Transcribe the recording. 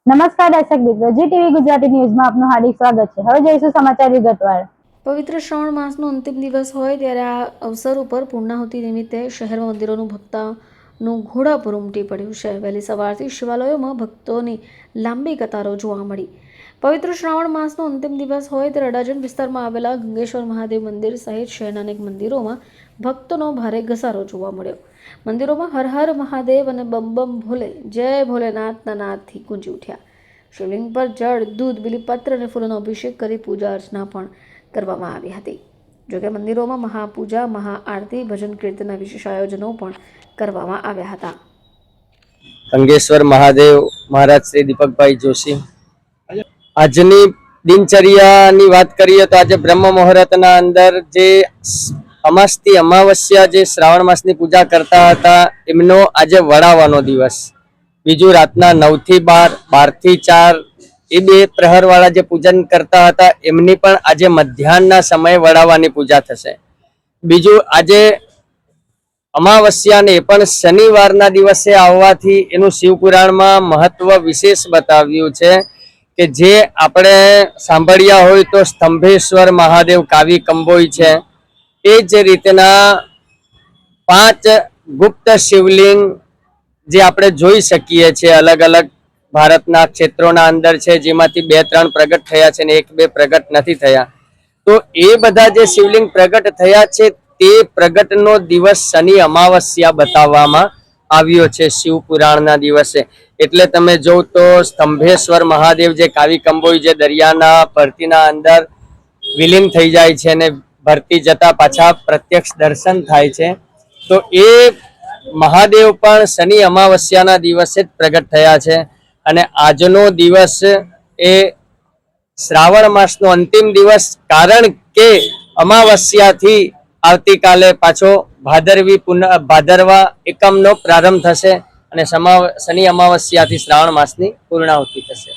નમસ્કાર દર્શક મિત્રો, જી ટીવી ગુજરાતી ન્યૂઝમાં આપનું હાર્દિક સ્વાગત છે। હવે જોઈશું સમાચાર વિગતવાર। પવિત્ર શ્રાવણ માસનો અંતિમ દિવસ હોય ત્યારે આ અવસર ઉપર પૂર્ણાહુતિ નિમિત્તે શહેરમાં મંદિરોનું ભક્તોનું ઘોડાપુર ઉમટી પડ્યું છે। વહેલી સવારથી શિવાલયોમાં ભક્તોની લાંબી કતારો જોવા મળી। પવિત્ર શ્રાવણ માસનો અંતિમ દિવસ હોય ત્યારે અડાજણ વિસ્તારમાં આવેલા ગંગેશ્વર મહાદેવ મંદિર સહિત શહેરના અનેક મંદિરોમાં ભક્તોનો ભારે ઘસારો જોવા મળ્યો। મંદિરોમાં હર હર મહાદેવ અને બમ બમ ભોલે, જય ભોલેનાથના નાદથી ગુંજી ઉઠ્યા। શિવલિંગ પર જળ, દૂધ, બિલીપત્ર અને ફૂલોનો અભિષેક કરી પૂજા અર્ચના પણ કરવામાં આવી હતી। જોકે મંદિરોમાં મહાપૂજા, મહાઆરતી, ભજન કીર્તનના વિશેષ આયોજનો પણ કરવામાં આવ્યા હતા। ગંગેશ્વર મહાદેવ મહારાજ શ્રી દીપકભાઈ જોશી, આજની દિનચર્યાની વાત કરીએ તો આજે બ્રહ્મ મુહૂર્તના અંદર જે અમાસથી અમાવસ્યા જે શ્રાવણ માસની પૂજા કરતા હતા એમનો આજે વડાવાનો દિવસ। બીજું રાતના 9 થી 12, 12 થી 4 એ 2 પ્રહરવાળા જે પૂજન કરતા હતા એમની પણ આજે મધ્યાહનના સમયે વડાવાની પૂજા થશે। બીજું આજે અમાવસ્યા ને પણ શનિવારના દિવસે આવવાથી એનું શિવપુરાણમાં મહત્વ વિશેષ બતાવ્યું છે કે જે આપણે સાંભળ્યા હોય તો સ્તંભેશ્વર મહાદેવ કાવી કંબોઈ છે, એ જ રીતના 5 ગુપ્ત શિવલિંગ જે આપણે જોઈ શકીએ છીએ અલગ અલગ ભારતના ક્ષેત્રોના અંદર છે, જેમાંથી 2-3 પ્રગટ થયા છે ને 1-2 પ્રગટ નથી થયા। તો એ બધા જે શિવલિંગ પ્રગટ થયા છે તે પ્રગટનો દિવસ શનિ અમાવસ્યા બતાવવામાં આવ્યો છે શિવ પુરાણના દિવસે। એટલે તમે જો તો સ્તંભેશ્વર મહાદેવ જે કાવી કંબોઈ જે દરિયાના ભરતીના અંદર વિલીન થઈ જાય છે અને ભરતી જતા પાછા પ્રત્યક્ષ દર્શન થાય છે, તો એ મહાદેવ પણ શનિ અમાવસ્યાના દિવસે જ પ્રગટ થયા છે। અને આજનો દિવસ એ શ્રાવણ માસનો અંતિમ દિવસ, કારણ કે અમાવસ્યાથી આવતીકાલે પાછો ભાદરવા એકમનો પ્રારંભ થશે અને શનિ અમાવસ્યાથી શ્રાવણ માસની પૂર્ણાહુતિ થશે।